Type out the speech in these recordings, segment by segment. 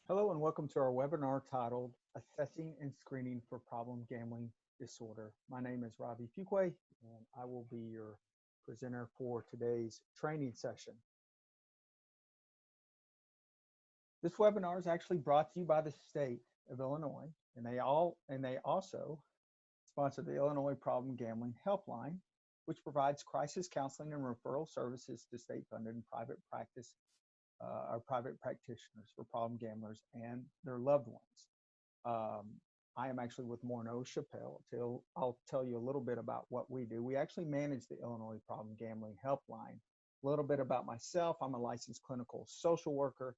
Hello and welcome to our webinar titled Assessing and Screening for Problem Gambling Disorder. My name is Ravi Fuqua and I will be your presenter for today's training session. This webinar is actually brought to you by the state of Illinois, and they also sponsor the Illinois Problem Gambling Helpline, which provides crisis counseling and referral services to state-funded and private practice or private practitioners for problem gamblers and their loved ones. I am actually with Morneau Shepell. I'll tell you a little bit about what we do. We actually manage the Illinois Problem Gambling Helpline. A little bit about myself. I'm a licensed clinical social worker,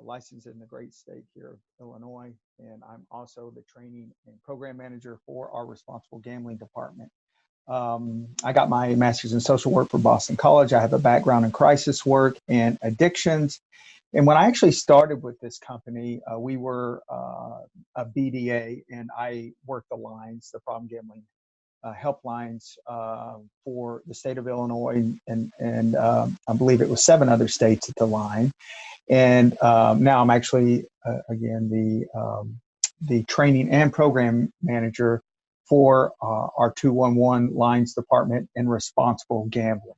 licensed in the great state here of Illinois, and I'm also the training and program manager for our responsible gambling department. I got my master's in social work from Boston College. I have a background in crisis work and addictions. And when I actually started with this company, we were a BDA, and I worked the lines, the problem gambling helplines for the state of Illinois, and I believe it was 7 other states at the line. And now I'm actually, again, the training and program manager for our 211 lines department in responsible gambling.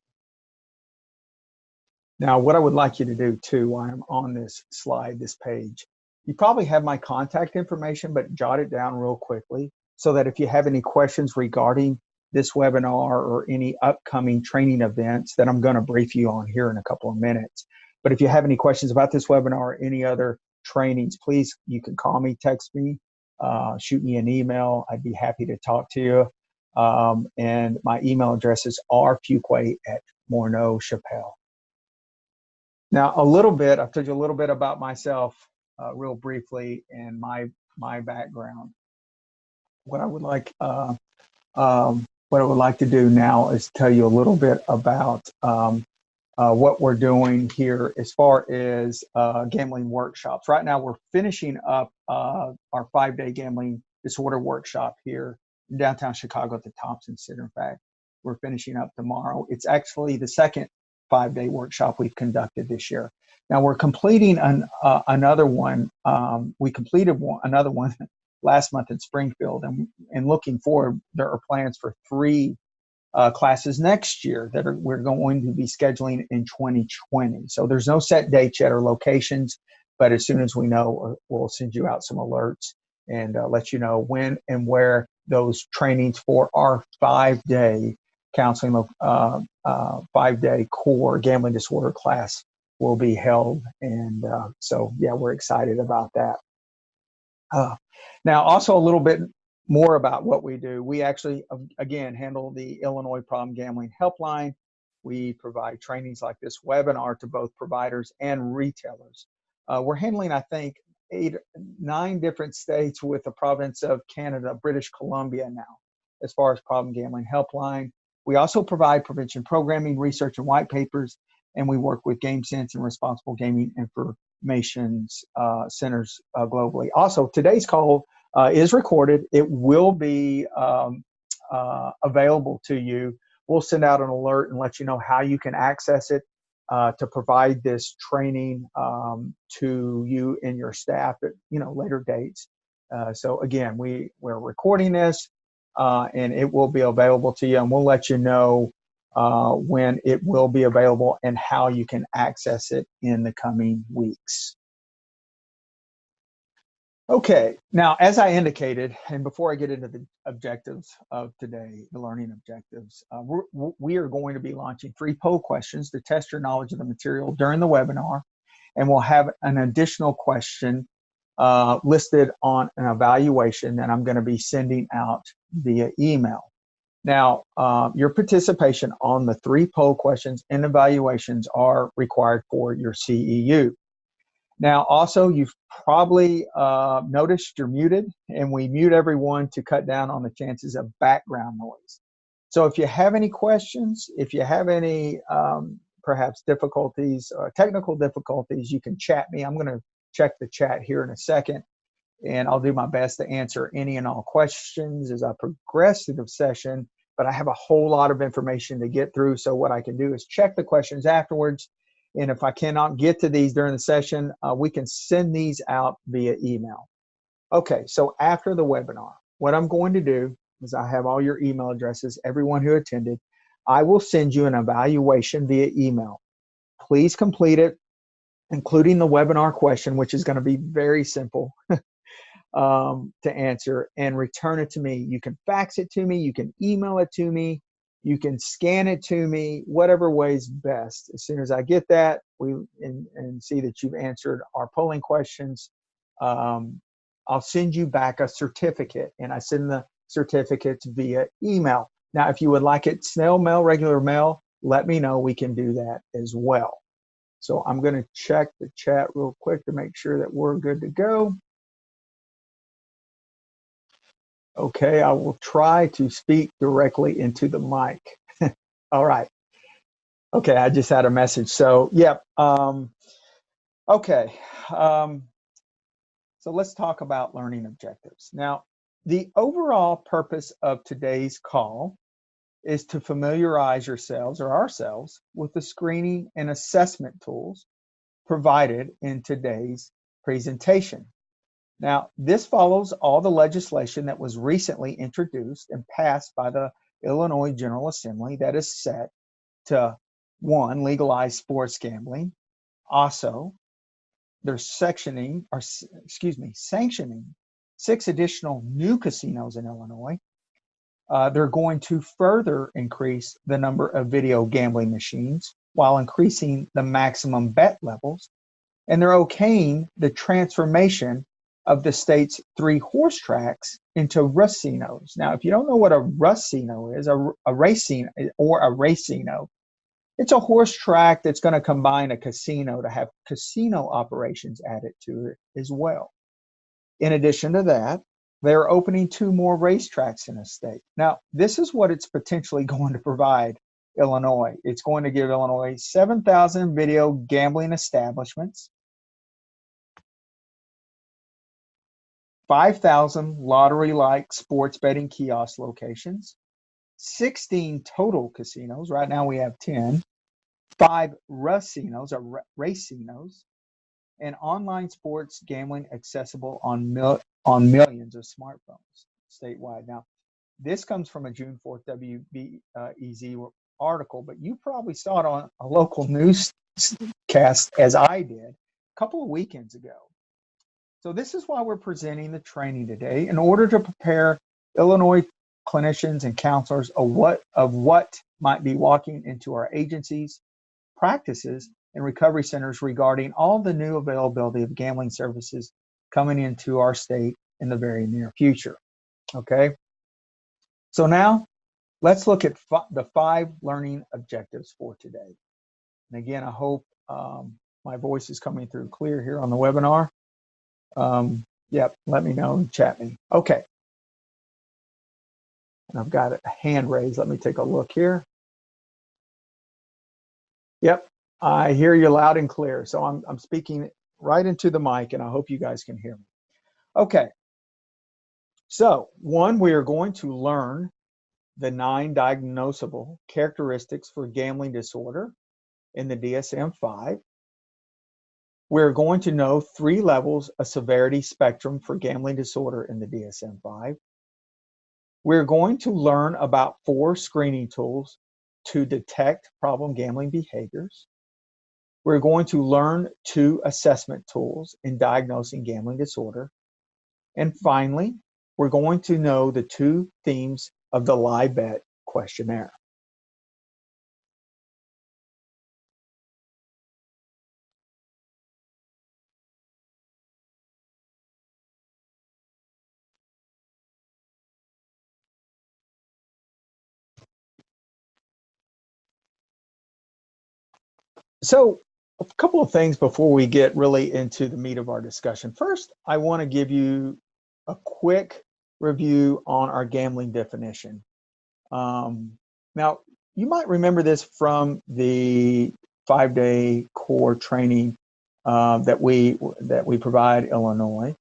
Now, what I would like you to do too, while I'm on this slide, this page, you probably have my contact information, but jot it down real quickly so that if you have any questions regarding this webinar or any upcoming training events that I'm going to brief you on here in a couple of minutes. But if you have any questions about this webinar or any other trainings, please, you can call me, text me, shoot me an email. I'd be happy to talk to you. And my email address is rfuqua@Morneau-Shepell. Now, I've told you a little bit about myself real briefly and my background. What I would like to do now is tell you a little bit about what we're doing here as far as gambling workshops. Right now, we're finishing up our 5-day gambling disorder workshop here in downtown Chicago at the Thompson Center. In fact, we're finishing up tomorrow. It's actually the second 5-day workshop we've conducted this year. Now we're completing another one. We completed another one last month in Springfield, and looking forward, there are plans for 3 classes next year that we're going to be scheduling in 2020. So there's no set dates yet or locations, but as soon as we know, we'll send you out some alerts and let you know when and where those trainings for our 5-day counseling, 5-day core gambling disorder class will be held. And so, yeah, we're excited about that. Now, also a little bit more about what we do. We actually, again, handle the Illinois Problem Gambling Helpline. We provide trainings like this webinar to both providers and retailers. We're handling, I think, 9 different states with the province of Canada, British Columbia now, as far as Problem Gambling Helpline. We also provide prevention programming, research, and white papers, and we work with GameSense and responsible gaming information centers globally. Also, today's call is recorded. It will be available to you. We'll send out an alert and let you know how you can access it to provide this training to you and your staff at later dates. So again, we're recording this. And it will be available to you, and we'll let you know when it will be available and how you can access it in the coming weeks. Okay, now as I indicated, and before I get into the objectives of today, the learning objectives, we are going to be launching 3 poll questions to test your knowledge of the material during the webinar, and we'll have an additional question listed on an evaluation that I'm going to be sending out via email. Now, your participation on the 3 poll questions and evaluations are required for your CEU. Now, also, you've probably noticed you're muted, and we mute everyone to cut down on the chances of background noise. So if you have any questions, if you have any perhaps difficulties, technical difficulties, you can chat me. I'm going to check the chat here in a second, and I'll do my best to answer any and all questions as I progress through the session, but I have a whole lot of information to get through, so what I can do is check the questions afterwards, And if I cannot get to these during the session, we can send these out via email. Okay, so after the webinar, what I'm going to do is I have all your email addresses, everyone who attended. I will send you an evaluation via email. Please complete it, including the webinar question, which is going to be very simple to answer, and return it to me. You can fax it to me, you can email it to me, you can scan it to me, whatever way is best. As soon as I get that and see that you've answered our polling questions, I'll send you back a certificate, and I send the certificates via email. Now, if you would like it snail mail, regular mail, let me know. We can do that as well. So I'm going to check the chat real quick to make sure that we're good to go. Okay, I will try to speak directly into the mic. All right. Okay, I just had a message. So, yep. Okay. So let's talk about learning objectives. Now, the overall purpose of today's call is to familiarize yourselves or ourselves with the screening and assessment tools provided in today's presentation. Now, this follows all the legislation that was recently introduced and passed by the Illinois General Assembly that is set to, one, legalize sports gambling. Also, they're sanctioning 6 additional new casinos in Illinois. They're going to further increase the number of video gambling machines while increasing the maximum bet levels. And they're okaying the transformation of the state's 3 horse tracks into racinos. Now, if you don't know what a racino is, a racino, it's a horse track that's going to combine a casino to have casino operations added to it as well. In addition to that, they're opening 2 more racetracks in the state. Now, this is what it's potentially going to provide Illinois. It's going to give Illinois 7,000 video gambling establishments, 5,000 lottery-like sports betting kiosk locations, 16 total casinos. Right now we have 10, 5 racinos or racinos, and online sports gambling accessible on millions of smartphones statewide. Now, this comes from a June 4th WBEZ article, but you probably saw it on a local newscast, as I did, a couple of weekends ago. So this is why we're presenting the training today, in order to prepare Illinois clinicians and counselors of what might be walking into our agencies, practices, and recovery centers regarding all the new availability of gambling services coming into our state in the very near future. Okay, so now let's look at the 5 learning objectives for today. And again, I hope my voice is coming through clear here on the webinar. Yep, let me know and chat me. Okay. And I've got a hand raised. Let me take a look here. Yep, I hear you loud and clear. So I'm speaking right into the mic, and I hope you guys can hear me. Okay. So 1, we are going to learn the 9 diagnosable characteristics for gambling disorder in the DSM-5. We're going to know 3 levels of severity spectrum for gambling disorder in the DSM-5. We're going to learn about 4 screening tools to detect problem gambling behaviors. We're going to learn 2 assessment tools in diagnosing gambling disorder. And finally, we're going to know the 2 themes of the Live Bet questionnaire. So a couple of things before we get really into the meat of our discussion. First, I want to give you a quick review on our gambling definition. Now, you might remember this from the 5-day core training that we provide Illinois,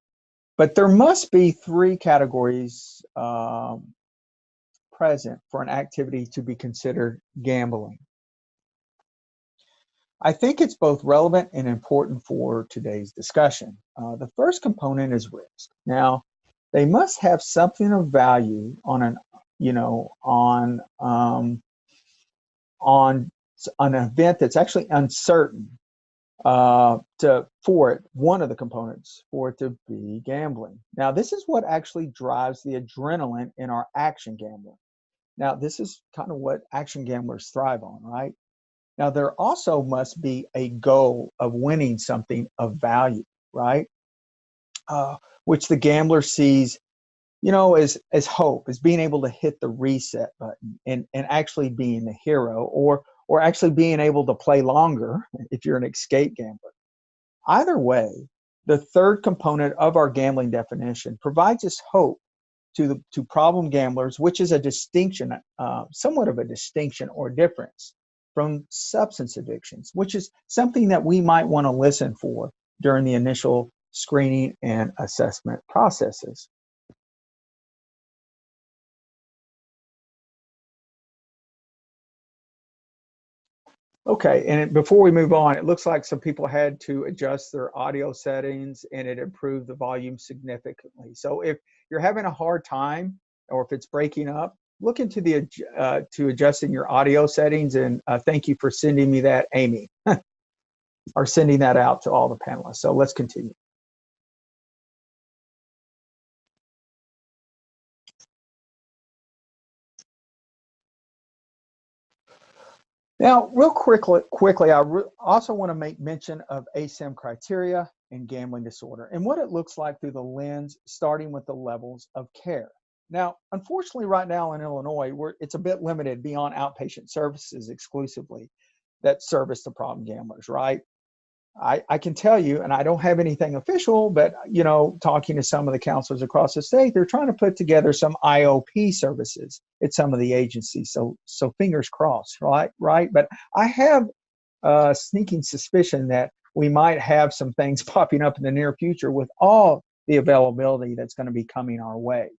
but there must be 3 categories present for an activity to be considered gambling. I think it's both relevant and important for today's discussion. The first component is risk. Now, they must have something of value on an, you know, on an event that's actually uncertain for it, one of the components for it to be gambling. Now, this is what actually drives the adrenaline in our action gambling. Now, this is kind of what action gamblers thrive on, right? Now, there also must be a goal of winning something of value, right? Which the gambler sees, you know, as hope, as being able to hit the reset button and actually being the hero, or actually being able to play longer if you're an escape gambler. Either way, the third component of our gambling definition provides us hope to problem gamblers, which is a distinction, somewhat of a distinction or difference from substance addictions, which is something that we might want to listen for during the initial screening and assessment processes. Okay, and before we move on, it looks like some people had to adjust their audio settings and it improved the volume significantly. So if you're having a hard time or if it's breaking up, look into the to adjusting your audio settings, and thank you for sending me that, Amy, or sending that out to all the panelists. So let's continue. Now, real quickly, I also want to make mention of ASAM criteria and gambling disorder and what it looks like through the lens, starting with the levels of care. Now, unfortunately, right now in Illinois, it's a bit limited beyond outpatient services exclusively that service the problem gamblers, right? I can tell you, and I don't have anything official, but you know, talking to some of the counselors across the state, they're trying to put together some IOP services at some of the agencies. So fingers crossed, right? But I have a sneaking suspicion that we might have some things popping up in the near future with all the availability that's going to be coming our way.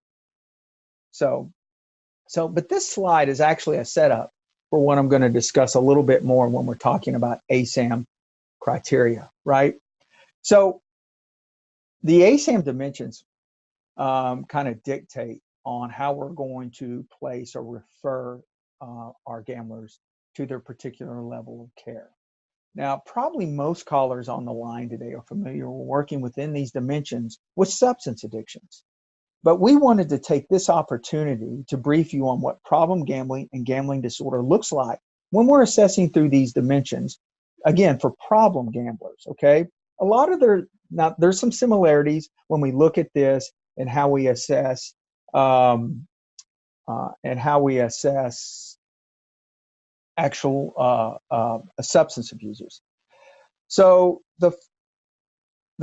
But this slide is actually a setup for what I'm going to discuss a little bit more when we're talking about ASAM criteria, right? So the ASAM dimensions kind of dictate on how we're going to place or refer our gamblers to their particular level of care. Now, probably most callers on the line today are familiar with working within these dimensions with substance addictions. But we wanted to take this opportunity to brief you on what problem gambling and gambling disorder looks like when we're assessing through these dimensions, again, for problem gamblers, okay? A lot of there's some similarities when we look at this and how we assess actual substance abusers. So the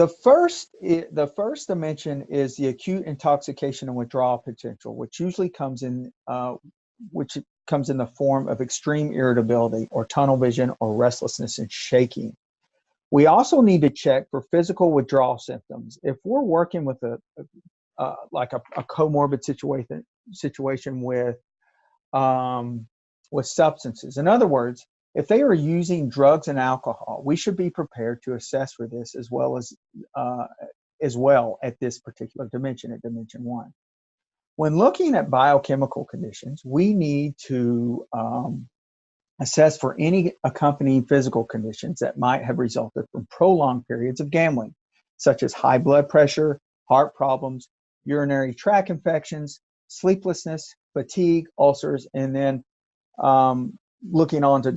first dimension is the acute intoxication and withdrawal potential, which usually comes in the form of extreme irritability or tunnel vision or restlessness and shaking. We also need to check for physical withdrawal symptoms. If we're working with like a comorbid situation with substances, in other words, if they are using drugs and alcohol, we should be prepared to assess for this as well at this particular dimension, at dimension 1. When looking at biochemical conditions, we need to assess for any accompanying physical conditions that might have resulted from prolonged periods of gambling, such as high blood pressure, heart problems, urinary tract infections, sleeplessness, fatigue, ulcers, and then looking on to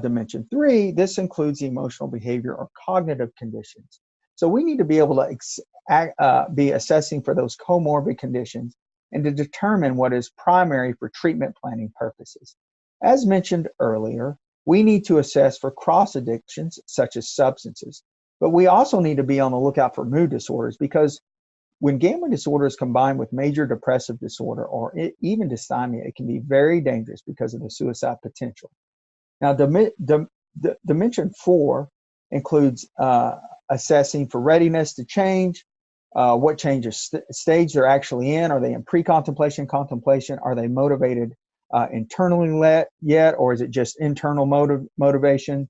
dimension 3, this includes the emotional behavior or cognitive conditions. So we need to be able to be assessing for those comorbid conditions and to determine what is primary for treatment planning purposes. As mentioned earlier, we need to assess for cross addictions such as substances, but we also need to be on the lookout for mood disorders, because when gambling disorder is combined with major depressive disorder or even dysthymia, it can be very dangerous because of the suicide potential. Now, dimension 4 includes assessing for readiness to change, what changes stage they're actually in. Are they in pre-contemplation, contemplation? Are they motivated internally yet, or is it just internal motivation?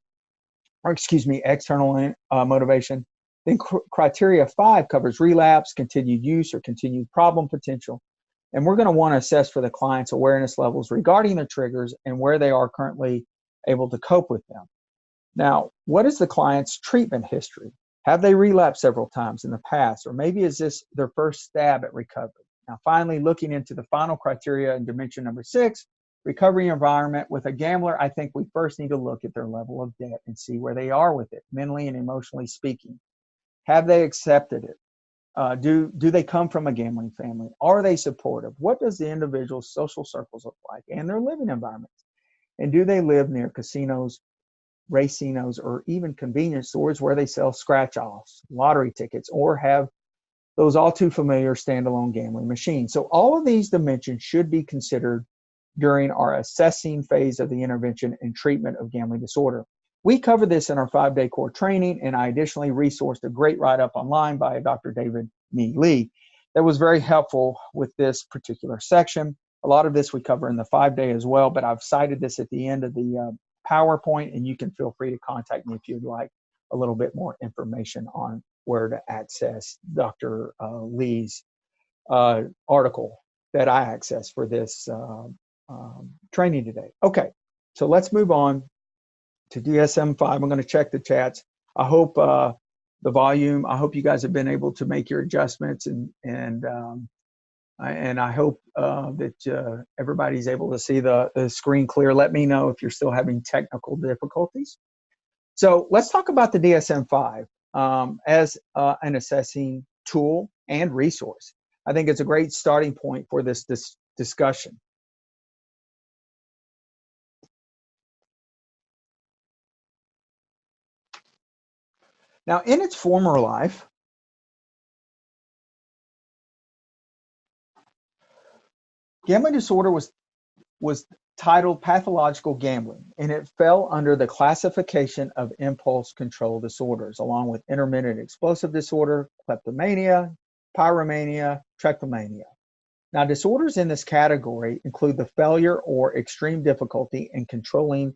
or excuse me, external motivation. Then criteria 5 covers relapse, continued use, or continued problem potential. And we're going to want to assess for the client's awareness levels regarding their triggers and where they are currently able to cope with them. Now, what is the client's treatment history? Have they relapsed several times in the past, or maybe is this their first stab at recovery? Now, finally, looking into the final criteria in dimension number 6, recovery environment. With a gambler, I think we first need to look at their level of debt and see where they are with it, mentally and emotionally speaking. Have they accepted it? Do they come from a gambling family? Are they supportive? What does the individual's social circles look like and their living environments? And do they live near casinos, racinos, or even convenience stores where they sell scratch-offs, lottery tickets, or have those all too familiar standalone gambling machines? So all of these dimensions should be considered during our assessing phase of the intervention and treatment of gambling disorder. We cover this in our 5-day core training, and I additionally resourced a great write-up online by Dr. David Nee Lee that was very helpful with this particular section. A lot of this we cover in the 5-day as well, but I've cited this at the end of the PowerPoint, and you can feel free to contact me if you'd like a little bit more information on where to access Dr. Lee's article that I accessed for this training today. Okay, so let's move on to DSM-5. I'm going to check the chats. I hope the volume, I hope you guys have been able to make your adjustments, and I hope that everybody's able to see the screen clear. Let me know if you're still having technical difficulties. So let's talk about the DSM-5 as an assessing tool and resource. I think it's a great starting point for this discussion. Now, in its former life, gambling disorder was titled pathological gambling, and it fell under the classification of impulse control disorders, along with intermittent explosive disorder, kleptomania, pyromania, trichomania. Now, disorders in this category include the failure or extreme difficulty in controlling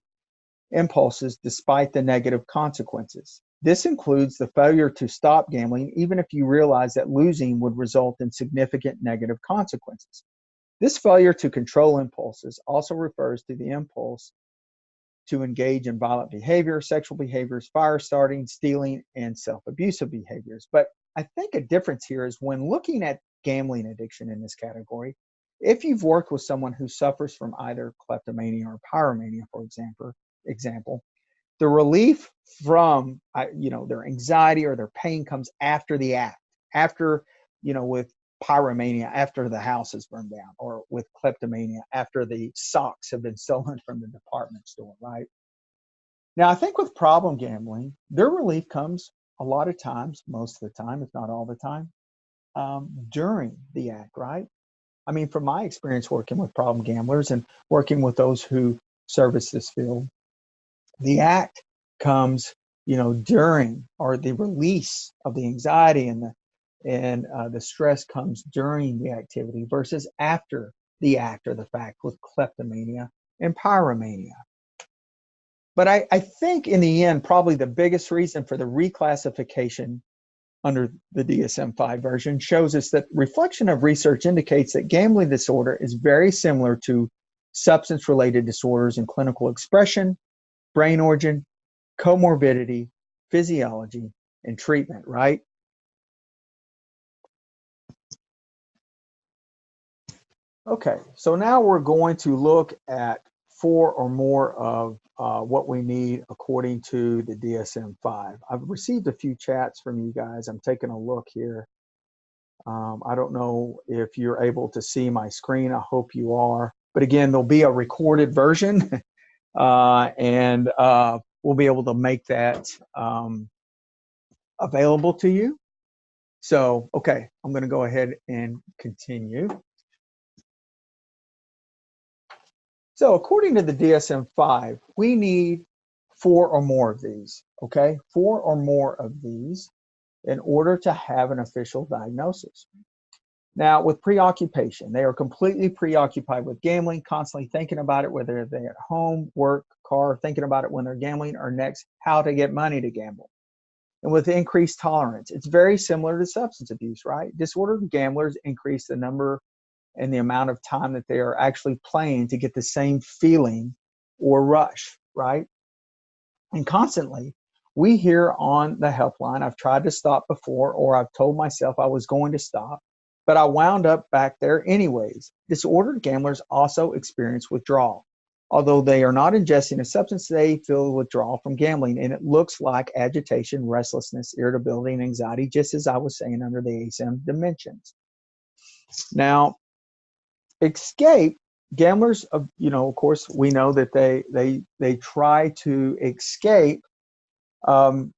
impulses despite the negative consequences. This includes the failure to stop gambling, even if you realize that losing would result in significant negative consequences. This failure to control impulses also refers to the impulse to engage in violent behavior, sexual behaviors, fire starting, stealing, and self-abusive behaviors. But I think a difference here is when looking at gambling addiction in this category, if you've worked with someone who suffers from either kleptomania or pyromania, for example, the relief from their anxiety or their pain comes after the act, after, with pyromania, after the house is burned down, or with kleptomania, after the socks have been stolen from the department store, right? Now, I think with problem gambling, their relief comes a lot of times, most of the time, if not all the time, during the act, right? I mean, from my experience working with problem gamblers and working with those who service this field, the act comes, during, or the release of the anxiety and the stress comes during the activity versus after the act or the fact with kleptomania and pyromania. But I think in the end, probably the biggest reason for the reclassification under the DSM-5 version shows us that reflection of research indicates that gambling disorder is very similar to substance-related disorders in clinical expression, brain origin, comorbidity, physiology, and treatment, right? Okay, so now we're going to look at 4 or more of what we need according to the DSM-5. I've received a few chats from you guys. I'm taking a look here. I don't know if you're able to see my screen. I hope you are. But again, there'll be a recorded version, and we'll be able to make that available to you. So, okay, I'm going to go ahead and continue. So according to the DSM-5, we need 4 or more of these, okay? 4 or more of these in order to have an official diagnosis. Now, with preoccupation, they are completely preoccupied with gambling, constantly thinking about it, whether they're at home, work, car, thinking about it when they're gambling, or next, how to get money to gamble. And with increased tolerance, it's very similar to substance abuse, right? Disordered gamblers increase the number and the amount of time that they are actually playing to get the same feeling or rush, right? And constantly, we hear on the helpline, I've tried to stop before, or I've told myself I was going to stop, but I wound up back there anyways. Disordered gamblers also experience withdrawal. Although they are not ingesting a substance, they feel withdrawal from gambling, and it looks like agitation, restlessness, irritability, and anxiety, just as I was saying under the ASM dimensions. Now, escape gamblers, of course, we know that they try to escape um,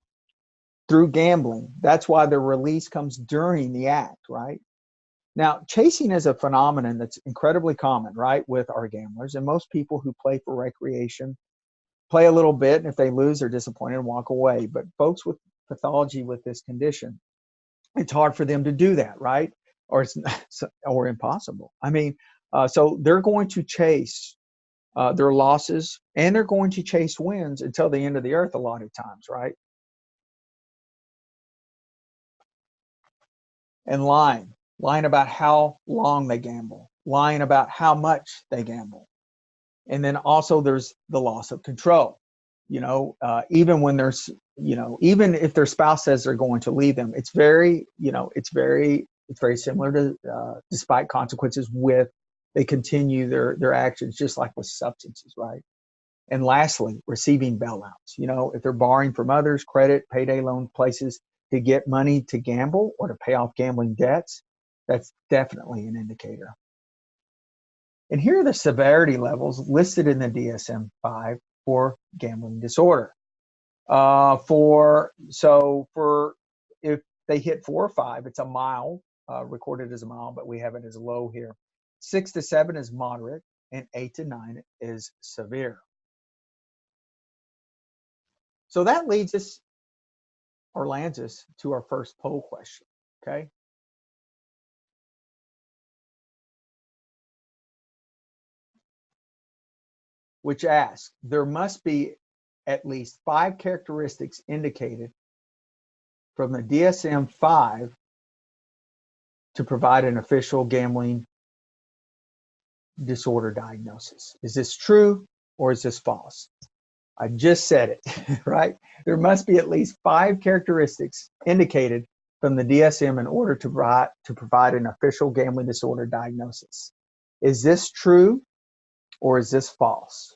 through gambling. That's why the release comes during the act, right? Now, chasing is a phenomenon that's incredibly common, right, with our gamblers. And most people who play for recreation play a little bit, and if they lose, they're disappointed and walk away. But folks with pathology with this condition, it's hard for them to do that, right? Or it's or impossible. I mean, so they're going to chase their losses, and they're going to chase wins until the end of the earth a lot of times, right? And lying about how long they gamble, lying about how much they gamble. And then also there's the loss of control. Even when there's, even if their spouse says they're going to leave them, it's very, it's very similar to despite consequences with they continue their actions, just like with substances, right? And lastly, receiving bailouts. If they're borrowing from others, credit, payday loan places to get money to gamble or to pay off gambling debts, that's definitely an indicator. And here are the severity levels listed in the DSM-5 for gambling disorder. For if they hit 4 or 5, it's a mild, recorded as a mild, but we have it as low here. 6 to 7 is moderate, and 8 to 9 is severe. So that leads us, or lands us, to our first poll question, okay? Which asks, there must be at least 5 characteristics indicated from the DSM-5 to provide an official gambling disorder diagnosis. Is this true or is this false? I just said it, right? There must be at least 5 characteristics indicated from the DSM in order to provide an official gambling disorder diagnosis. Is this true or is this false?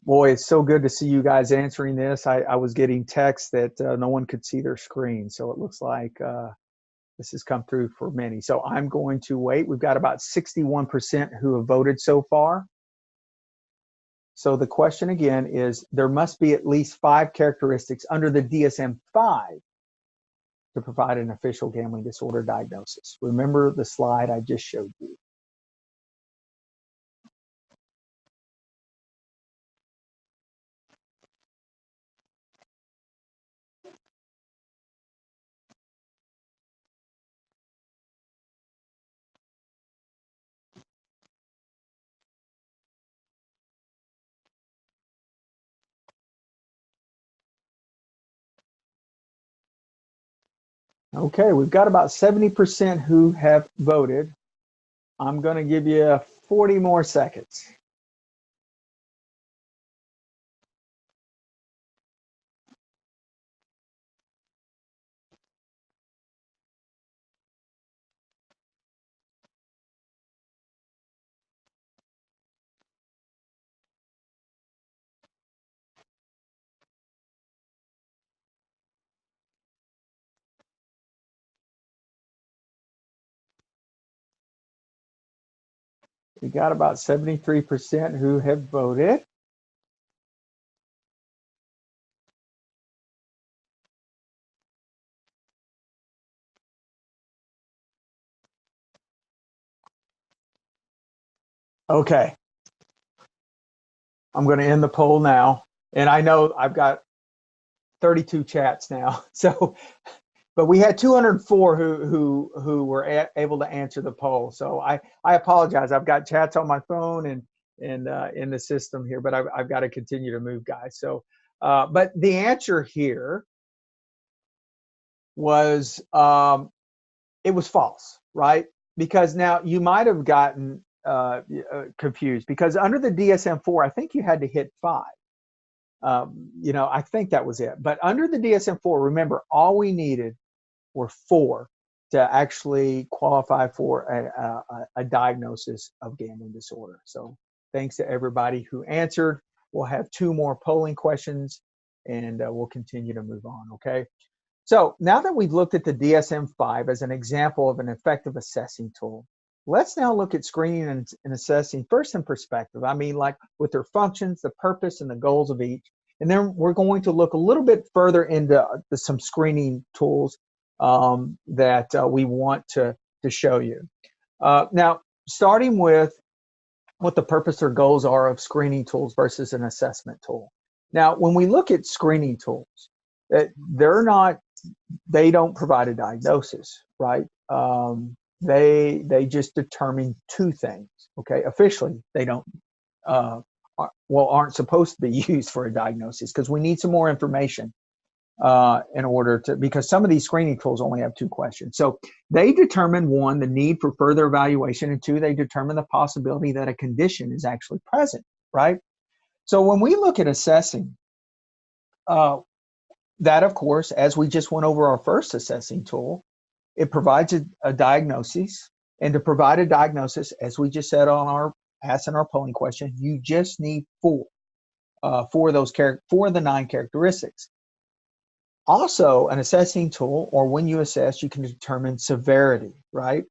Boy, it's so good to see you guys answering this. I was getting texts that no one could see their screen, so it looks like this has come through for many. So I'm going to wait. We've got about 61% who have voted so far. So the question again is, there must be at least 5 characteristics under the DSM-5 to provide an official gambling disorder diagnosis. Remember the slide I just showed you. Okay, we've got about 70% who have voted. I'm going to give you 40 more seconds. We got about 73% who have voted. Okay. I'm going to end the poll now. And I know I've got 32 chats now. So but we had 204 who were able to answer the poll. So I apologize. I've got chats on my phone and in the system here, but I've got to continue to move, guys. So, but the answer here was it was false, right? Because now you might have gotten confused because under the DSM-4, I think you had to hit 5. You know, I think that was it. But under the DSM-4, remember, all we needed were 4 to actually qualify for a diagnosis of gambling disorder. So thanks to everybody who answered. We'll have 2 more polling questions and we'll continue to move on, okay? So now that we've looked at the DSM-5 as an example of an effective assessing tool, let's now look at screening and assessing first in perspective. I mean, like with their functions, the purpose, and the goals of each. And then we're going to look a little bit further into some screening tools that we want to show you. Now, starting with what the purpose or goals are of screening tools versus an assessment tool. Now, when we look at screening tools, they don't provide a diagnosis, right? They just determine 2 things, okay? Officially, they don't, aren't supposed to be used for a diagnosis because we need some more information in order to, because some of these screening tools only have 2 questions. So they determine 1, the need for further evaluation, and 2, they determine the possibility that a condition is actually present, right? So when we look at assessing, that of course, as we just went over our first assessing tool, it provides a diagnosis, and to provide a diagnosis, as we just said on our asking our polling question, you just need 4 for the 9 characteristics. Also, an assessing tool, or when you assess, you can determine severity, right?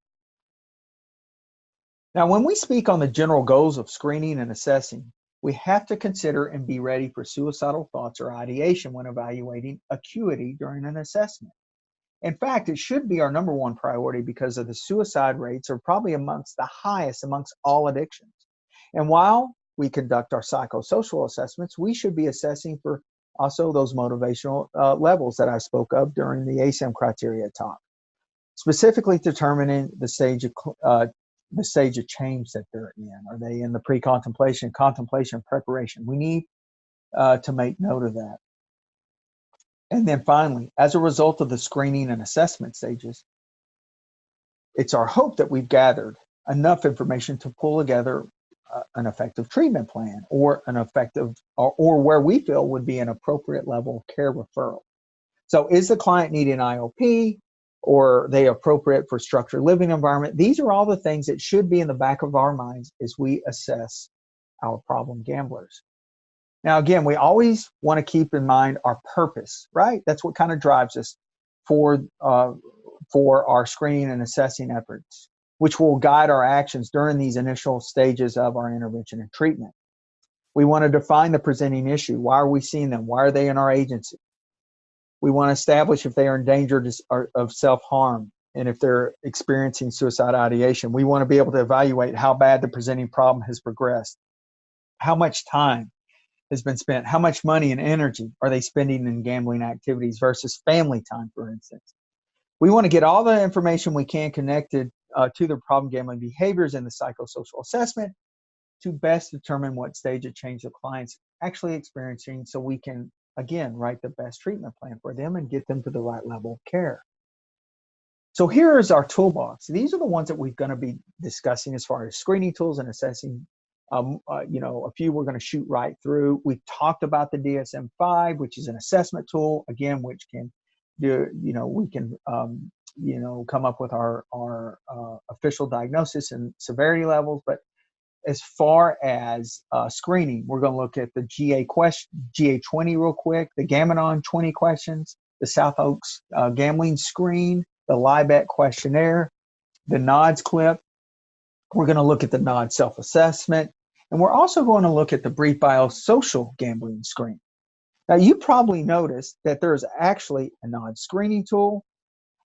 Now, when we speak on the general goals of screening and assessing, we have to consider and be ready for suicidal thoughts or ideation when evaluating acuity during an assessment. In fact, it should be our number 1 priority because of the suicide rates are probably amongst the highest amongst all addictions. And while we conduct our psychosocial assessments, we should be assessing for also those motivational levels that I spoke of during the ASAM criteria talk, specifically determining the stage of change that they're in. Are they in the pre-contemplation, contemplation, preparation? We need to make note of that. And then finally, as a result of the screening and assessment stages, it's our hope that we've gathered enough information to pull together an effective treatment plan or an effective, or where we feel would be an appropriate level of care referral. So is the client needing IOP, or are they appropriate for structured living environment? These are all the things that should be in the back of our minds as we assess our problem gamblers. Now, again, we always want to keep in mind our purpose, right? That's what kind of drives us for our screening and assessing efforts, which will guide our actions during these initial stages of our intervention and treatment. We want to define the presenting issue. Why are we seeing them? Why are they in our agency? We want to establish if they are in danger of self-harm and if they're experiencing suicide ideation. We want to be able to evaluate how bad the presenting problem has progressed, how much time has been spent, how much money and energy are they spending in gambling activities versus family time, for instance. We want to get all the information we can connected to the problem gambling behaviors in the psychosocial assessment to best determine what stage of change the client's actually experiencing, so we can, again, write the best treatment plan for them and get them to the right level of care. So here is our toolbox. These are the ones that we're going to be discussing as far as screening tools and assessing. A few we're going to shoot right through. We've talked about the DSM-5, which is an assessment tool, again, which can do, we can, come up with our official diagnosis and severity levels. But as far as screening, we're going to look at the GA20 real quick, the Gam-Anon 20 questions, the South Oaks gambling screen, the LIBET questionnaire, the NODS clip. We're going to look at the NODS self-assessment, and we're also going to look at the brief biosocial gambling screen. Now, you probably noticed that there's actually a NODS screening tool,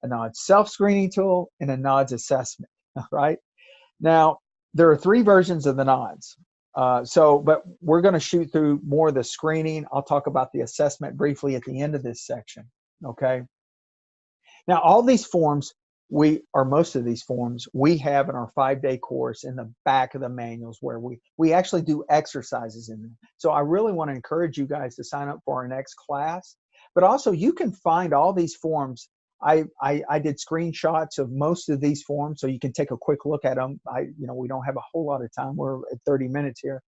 a NODS self-screening tool, and a NODS assessment, right? Now, there are 3 versions of the NODS. But we're going to shoot through more of the screening. I'll talk about the assessment briefly at the end of this section, okay? Now, all these forms, most of these forms, we have in our 5-day course in the back of the manuals where we actually do exercises in them. So I really want to encourage you guys to sign up for our next class. But also, you can find all these forms. I did screenshots of most of these forms, so you can take a quick look at them. We don't have a whole lot of time. We're at 30 minutes here,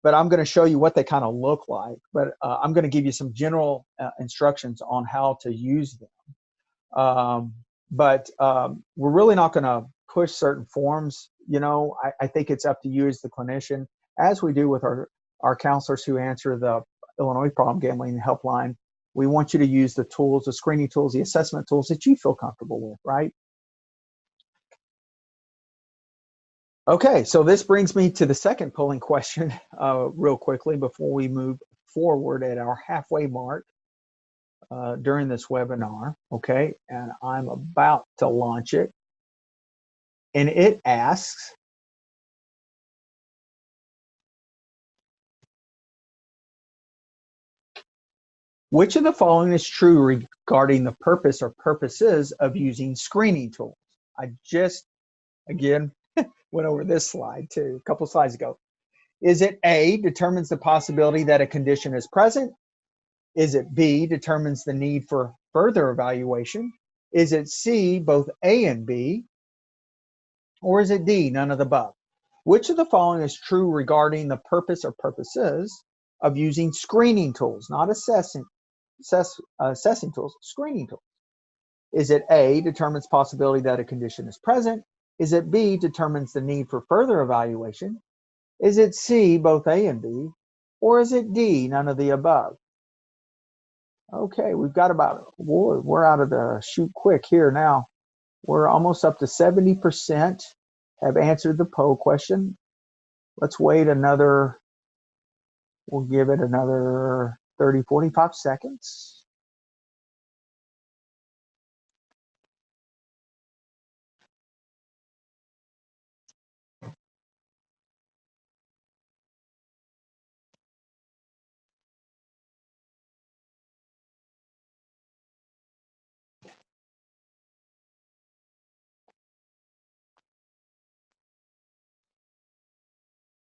but I'm going to show you what they kind of look like. But I'm going to give you some general instructions on how to use them. We're really not going to push certain forms. I think it's up to you as the clinician, as we do with our counselors who answer the Illinois Problem Gambling Helpline. We want you to use the tools, the screening tools, the assessment tools that you feel comfortable with, right? Okay, so this brings me to the second polling question real quickly before we move forward at our halfway mark during this webinar, okay? And I'm about to launch it. And it asks, which of the following is true regarding the purpose or purposes of using screening tools? I just, again, went over this slide too, a couple slides ago. Is it A, determines the possibility that a condition is present? Is it B, determines the need for further evaluation? Is it C, both A and B? Or is it D, none of the above? Which of the following is true regarding the purpose or purposes of using screening tools, not assessing tools, screening tools? Is it A, determines possibility that a condition is present? Is it B, determines the need for further evaluation? Is it C, both A and B? Or is it D, none of the above? Okay, we've got we're out of the chute quick here now. We're almost up to 70% have answered the poll question. Let's wait we'll give it another 30, 45 seconds.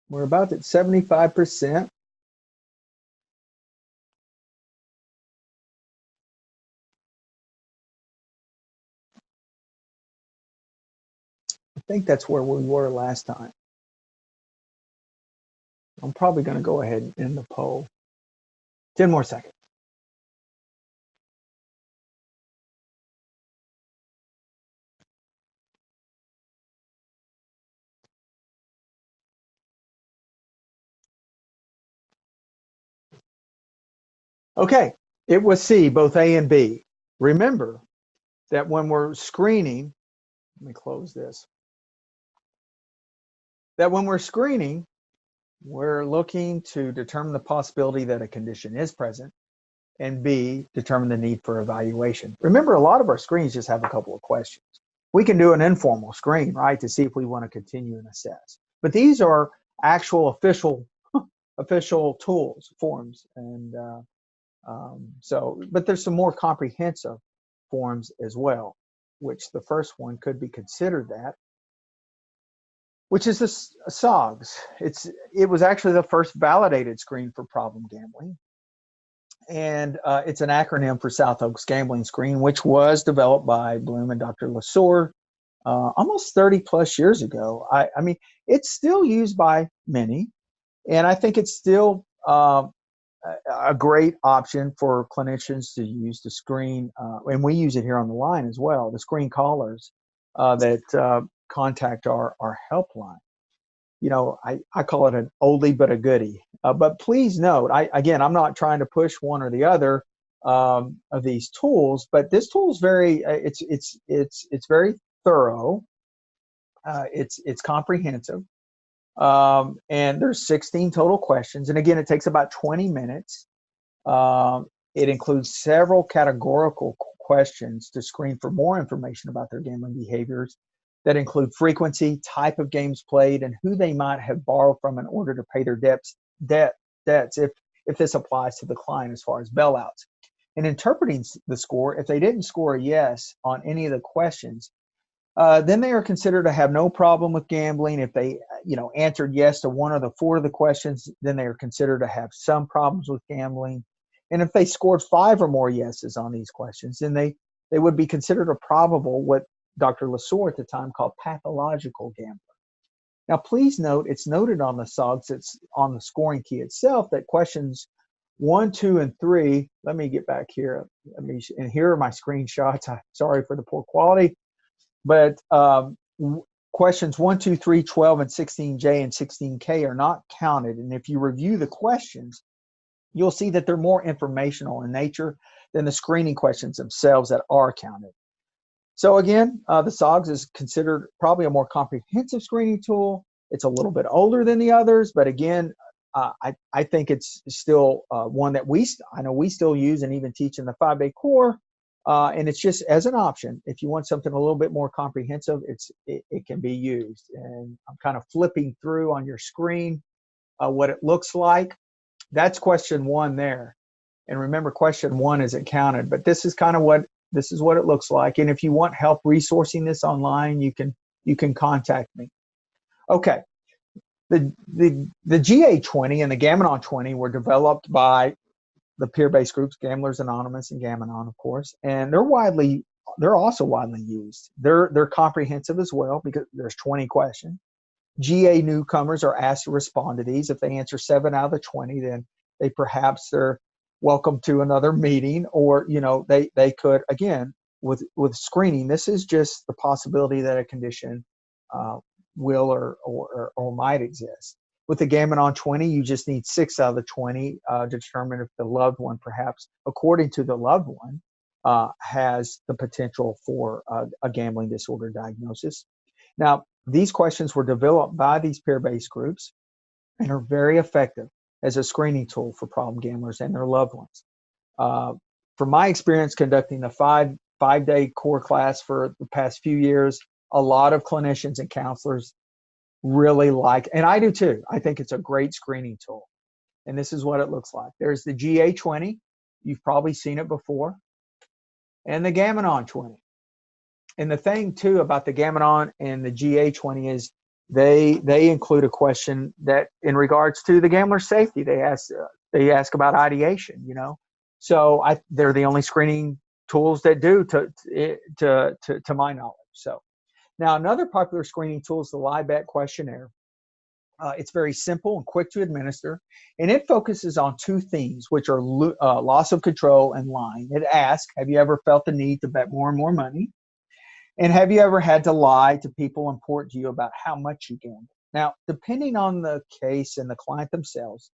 We're about at 75%. I think that's where we were last time. I'm probably going to go ahead and end the poll. 10 more seconds. Okay, it was C, both A and B. Remember that when we're screening, let me close this, that when we're screening, we're looking to determine the possibility that a condition is present, and B, determine the need for evaluation. Remember, a lot of our screens just have a couple of questions. We can do an informal screen, right, to see if we want to continue and assess. But these are actual official tools, forms, and but there's some more comprehensive forms as well, which the first one could be considered that, which is the SOGS. It was actually the first validated screen for problem gambling. And it's an acronym for South Oaks Gambling Screen, which was developed by Bloom and Dr. Lesor almost 30 plus years ago. I mean, it's still used by many, and I think it's still a great option for clinicians to use to screen, and we use it here on the line as well, to screen callers that contact our helpline. I call it an oldie but a goodie. But please note, I'm not trying to push one or the other of these tools, but this tool is very, it's very thorough. It's comprehensive, and there's 16 total questions. And again, it takes about 20 minutes. It includes several categorical questions to screen for more information about their gambling behaviors that include frequency, type of games played, and who they might have borrowed from in order to pay their debts if this applies to the client as far as bailouts. In interpreting the score, if they didn't score a yes on any of the questions, then they are considered to have no problem with gambling. If they, answered yes to one of the four of the questions, then they are considered to have some problems with gambling. And if they scored 5 or more yeses on these questions, then they would be considered a probable, what Dr. Lasore at the time called pathological gambler. Now, please note, it's noted on the SOGS, it's on the scoring key itself, that questions 1, 2, and 3, let me get back here. And here are my screenshots. I'm sorry for the poor quality. But questions 1, 2, 3, 12, and 16J and 16K are not counted. And if you review the questions, you'll see that they're more informational in nature than the screening questions themselves that are counted. So again, the SOGS is considered probably a more comprehensive screening tool. It's a little bit older than the others, but again, I think it's still one that I know we still use and even teach in the 5-day core. And it's just as an option. If you want something a little bit more comprehensive, it can be used. And I'm kind of flipping through on your screen what it looks like. That's question 1 there. And remember, question 1 isn't counted, but this is kind of what it looks like. And if you want help resourcing this online, you can contact me. Okay. The GA20 and the Gam-Anon 20 were developed by the peer-based groups, Gamblers Anonymous and Gam-Anon, of course, and they're also widely used. They're comprehensive as well because there's 20 questions. GA newcomers are asked to respond to these. If they answer 7 out of the 20, then they're welcome to another meeting, or they could, again, with screening, this is just the possibility that a condition will or might exist. With the Gam-Anon 20, you just need 6 out of the 20 to determine if the loved one, perhaps according to the loved one, has the potential for a gambling disorder diagnosis. Now, these questions were developed by these peer-based groups and are very effective as a screening tool for problem gamblers and their loved ones. From my experience conducting a five-day core class for the past few years, a lot of clinicians and counselors really like, and I do too, I think it's a great screening tool. And this is what it looks like. There's the GA20. You've probably seen it before. And the Gam-Anon 20. And the thing too about the Gam-Anon and the GA20 is they include a question that in regards to the gambler's safety, they ask about ideation, So they're the only screening tools that do to my knowledge. So now another popular screening tool is the LIBET questionnaire. It's very simple and quick to administer, and it focuses on 2 themes, which are loss of control and lying. It asks, have you ever felt the need to bet more and more money? And have you ever had to lie to people important to you about how much you gamble? Now, depending on the case and the client themselves,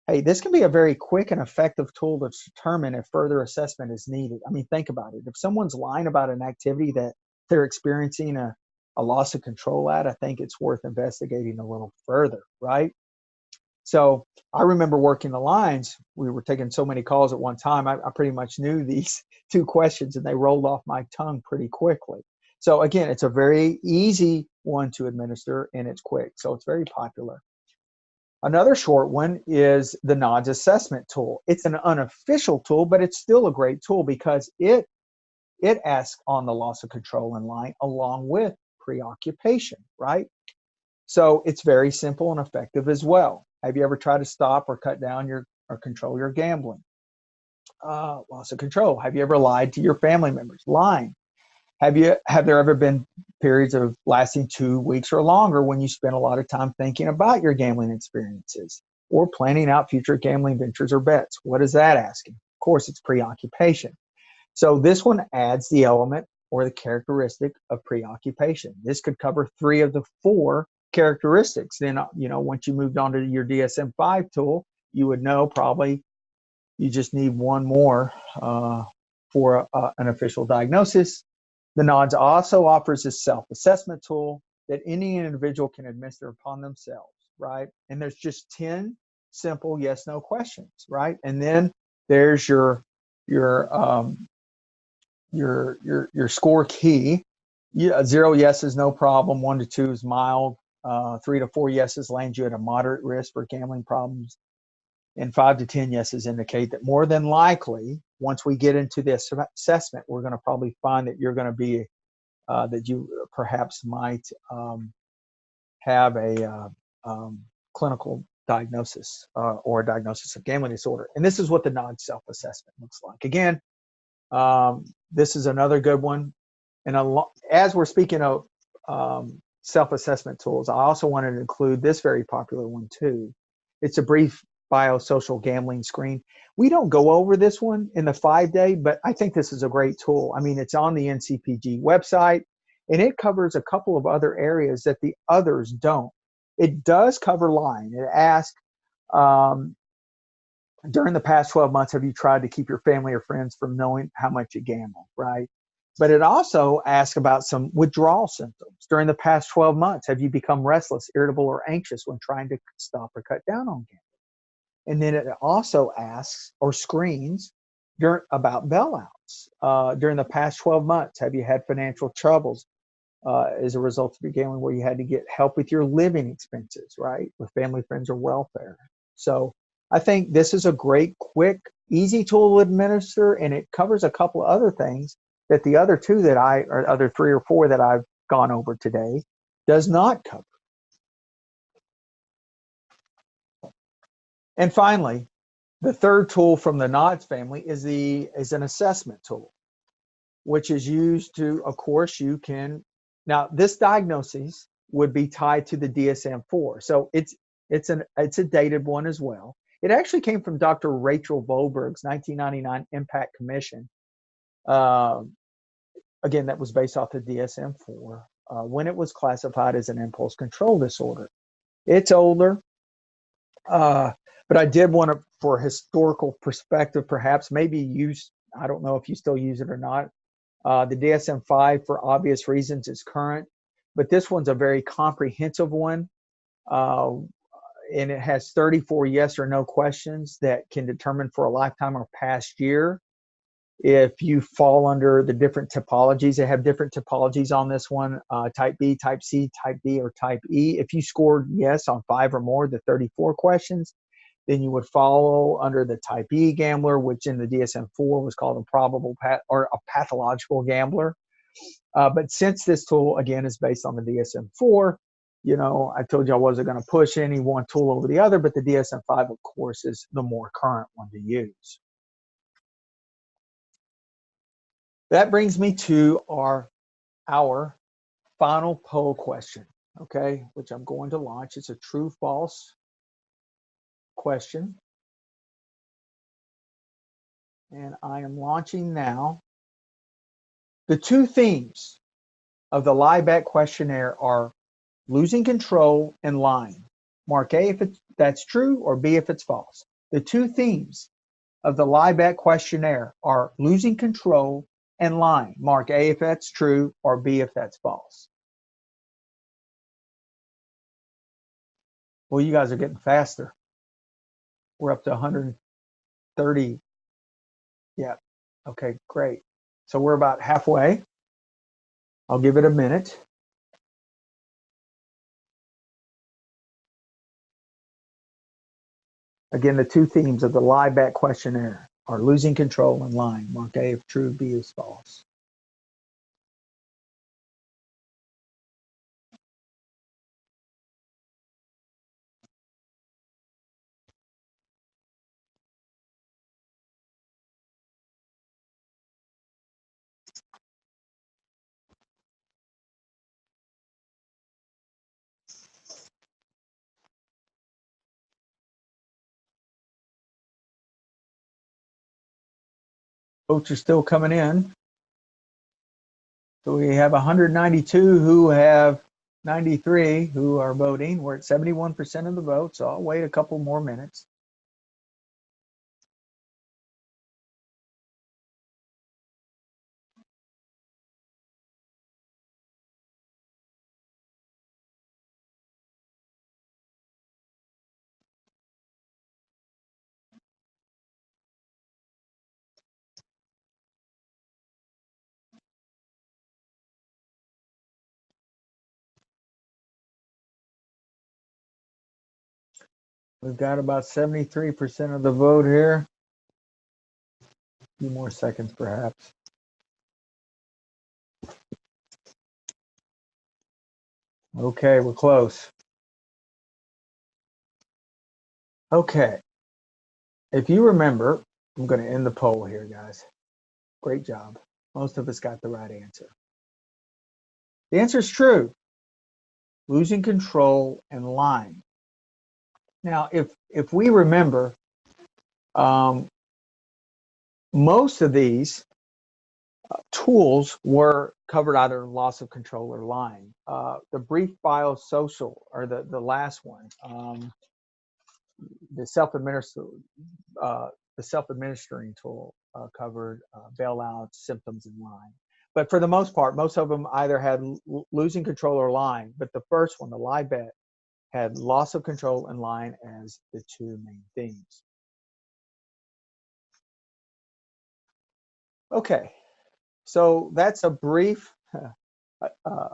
hey, this can be a very quick and effective tool to determine if further assessment is needed. I mean, think about it. If someone's lying about an activity that they're experiencing a loss of control at, I think it's worth investigating a little further, right? So I remember working the lines. We were taking so many calls at one time. I pretty much knew these 2 questions and they rolled off my tongue pretty quickly. So again, it's a very easy one to administer and it's quick. So it's very popular. Another short one is the NODS assessment tool. It's an unofficial tool, but it's still a great tool because it asks on the loss of control and lying along with preoccupation, right? So it's very simple and effective as well. Have you ever tried to stop or cut down or control your gambling? Loss of control. Have you ever lied to your family members? Lying. Have there ever been periods of lasting 2 weeks or longer when you spend a lot of time thinking about your gambling experiences or planning out future gambling ventures or bets? What is that asking? Of course, it's preoccupation. So this one adds the element or the characteristic of preoccupation. This could cover 3 of the 4 characteristics. Then, once you moved on to your DSM-5 tool, you would know probably you just need 1 more for an official diagnosis. The NODS also offers a self-assessment tool that any individual can administer upon themselves, right? And there's just 10 simple yes/no questions, right? And then there's your score key. 0 yeses, no problem. 1 to 2 is mild. 3 to 4 yeses land you at a moderate risk for gambling problems. And 5 to 10 yeses indicate that more than likely once we get into the assessment, we're going to probably find that you're going to be that you perhaps might have a clinical diagnosis or a diagnosis of gambling disorder. And this is what the NOD self-assessment looks like. Again, this is another good one. And as we're speaking of self-assessment tools, I also wanted to include this very popular one too. It's a brief biosocial gambling screen. We don't go over this one in the 5-day, but I think this is a great tool. I mean, it's on the NCPG website, and it covers a couple of other areas that the others don't. It does cover lying. It asks, during the past 12 months, have you tried to keep your family or friends from knowing how much you gamble, right? But it also asks about some withdrawal symptoms. During the past 12 months, have you become restless, irritable, or anxious when trying to stop or cut down on gambling? And then it also asks or screens about bailouts. During the past 12 months, have you had financial troubles as a result of your gambling where you had to get help with your living expenses, right? With family, friends, or welfare. So I think this is a great, quick, easy tool to administer, and it covers a couple of other things that the other two that or other 3 or 4 that I've gone over today does not cover. And finally, the third tool from the NODS family is an assessment tool, which is used to, of course, you can, now this diagnosis would be tied to the DSM-4. So it's a dated one as well. It actually came from Dr. Rachel Volberg's 1999 Impact Commission. Again, that was based off the DSM-4 when it was classified as an impulse control disorder. It's older. But I did want to, for historical perspective, perhaps maybe use, I don't know if you still use it or not. The DSM-5, for obvious reasons, is current, but this one's a very comprehensive one. And it has 34 yes or no questions that can determine for a lifetime or past year if you fall under the different typologies. They have different typologies on this one, type B, type C, type D, or type E. If you scored yes on 5 or more of the 34 questions, then you would follow under the type E gambler, which in the DSM-4 was called a probable or a pathological gambler. But since this tool, again, is based on the DSM-4, I told you I wasn't going to push any one tool over the other, but the DSM-5, of course, is the more current one to use. That brings me to our final poll question, okay, which I'm going to launch. It's a true-false question. And I am launching now. The 2 themes of the lie bet questionnaire are losing control and lying. Mark A if that's true, or B if it's false. The 2 themes of the lie bet questionnaire are losing control and lying. Mark A if that's true, or B if that's false. Well, you guys are getting faster. We're up to 130. Yeah. Okay, great. So we're about halfway. I'll give it a minute. Again, the 2 themes of the lie bet questionnaire are losing control and lying. Mark A if true, B is false. Votes are still coming in. So we have 192 who have 93 who are voting. We're at 71% of the vote, so I'll wait a couple more minutes. We've got about 73% of the vote here. few more seconds, perhaps. Okay, we're close. Okay, if you remember, I'm going to end the poll here, guys. Great job. Most of us got the right answer. The answer is true. Losing control and lying. Now, if we remember, most of these tools were covered either loss of control or lying. The brief biosocial, or the last one, the self-administering tool covered bailouts, symptoms, and lying. But for the most part, most of them either had losing control or lying. But the first one, the lie bet, had loss of control and lying as the two main themes. Okay, so that's a brief, a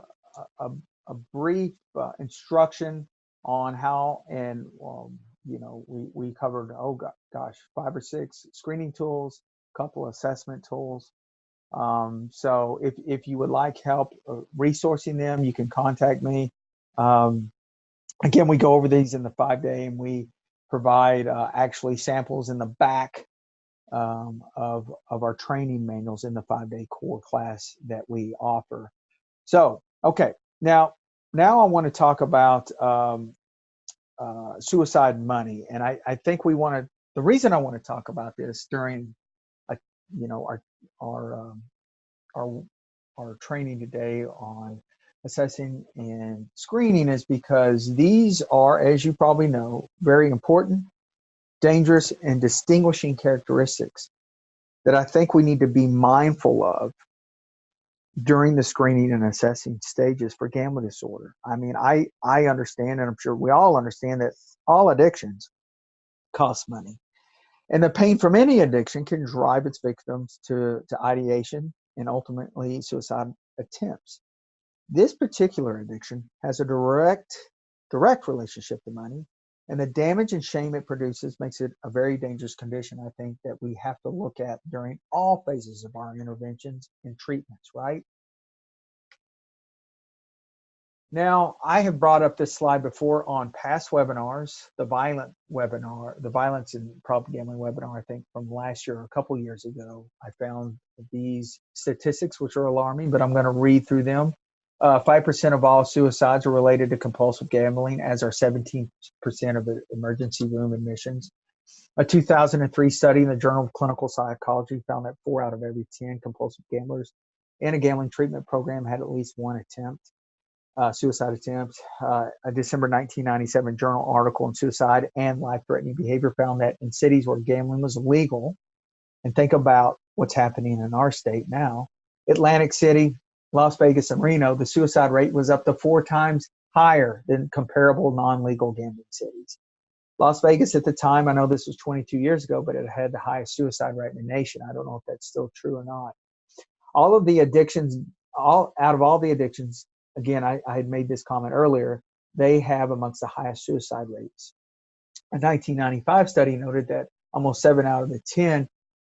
brief instruction on how, and you know, we covered, oh gosh, 5 or 6 screening tools, a couple assessment tools. So if you would like help resourcing them, you can contact me. Again, we go over these in the 5-day, and we provide actually samples in the back of our training manuals in the 5-day core class that we offer. So, okay, now I want to talk about suicide money, and I think we want to. The reason I want to talk about this during, you know, our training today on assessing and screening is because these are, as you probably know, very important, dangerous, and distinguishing characteristics that I think we need to be mindful of during the screening and assessing stages for gambling disorder. I mean, I understand, and I'm sure we all understand, that all addictions cost money. And the pain from any addiction can drive its victims to ideation and ultimately suicide attempts. This particular addiction has a direct relationship to money, and the damage and shame it produces makes it a very dangerous condition, I think, that we have to look at during all phases of our interventions and treatments, right? Now, I have brought up this slide before on past webinars, the violence and problem gambling webinar, I think from last year, or a couple years ago. I found these statistics, which are alarming, but I'm going to read through them. 5% of all suicides are related to compulsive gambling, as are 17% of the emergency room admissions. A 2003 study in the Journal of Clinical Psychology found that 4 out of every 10 compulsive gamblers in a gambling treatment program had at least one suicide attempt. A December 1997 journal article on suicide and life-threatening behavior found that in cities where gambling was illegal, and think about what's happening in our state now, Atlantic City, Las Vegas, and Reno, the suicide rate was up to 4 times higher than comparable non-legal gambling cities. Las Vegas at the time, I know this was 22 years ago, but it had the highest suicide rate in the nation. I don't know if that's still true or not. All of the addictions, out of all the addictions, again, I had made this comment earlier, they have amongst the highest suicide rates. A 1995 study noted that almost 7 out of the 10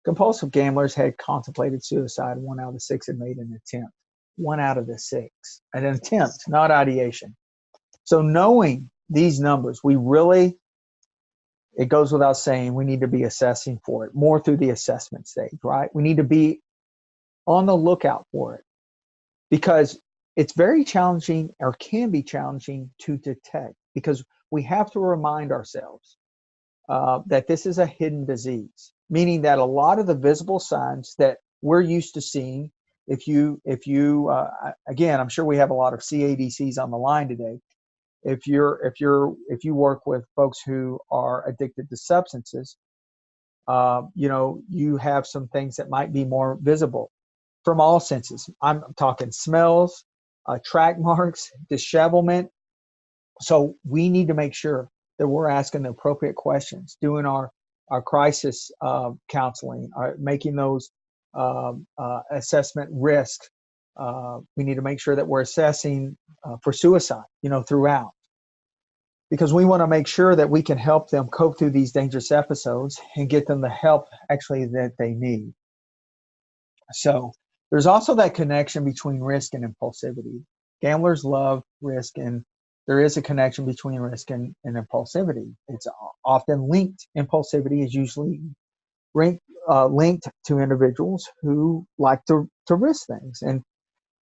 compulsive gamblers had contemplated suicide. 1 out of the 6 had made an attempt. 1 out of the 6, an attempt, not ideation. So knowing these numbers, we really, it goes without saying, we need to be assessing for it more through the assessment stage, right? We need to be on the lookout for it, because it's very challenging, or can be challenging, to detect, because we have to remind ourselves that this is a hidden disease, meaning that a lot of the visible signs that we're used to seeing, if you again, I'm sure we have a lot of CADCs on the line today. If you work with folks who are addicted to substances, you know, you have some things that might be more visible from all senses. I'm talking smells, track marks, dishevelment. So we need to make sure that we're asking the appropriate questions, doing our crisis counseling, making those assessment risks. We need to make sure that we're assessing for suicide, you know, throughout, because we want to make sure that we can help them cope through these dangerous episodes and get them the help actually that they need. So there's also that connection between risk and impulsivity. Gamblers love risk, and there is a connection between risk and impulsivity. It's often linked. Impulsivity is usually linked to individuals who like to risk things. And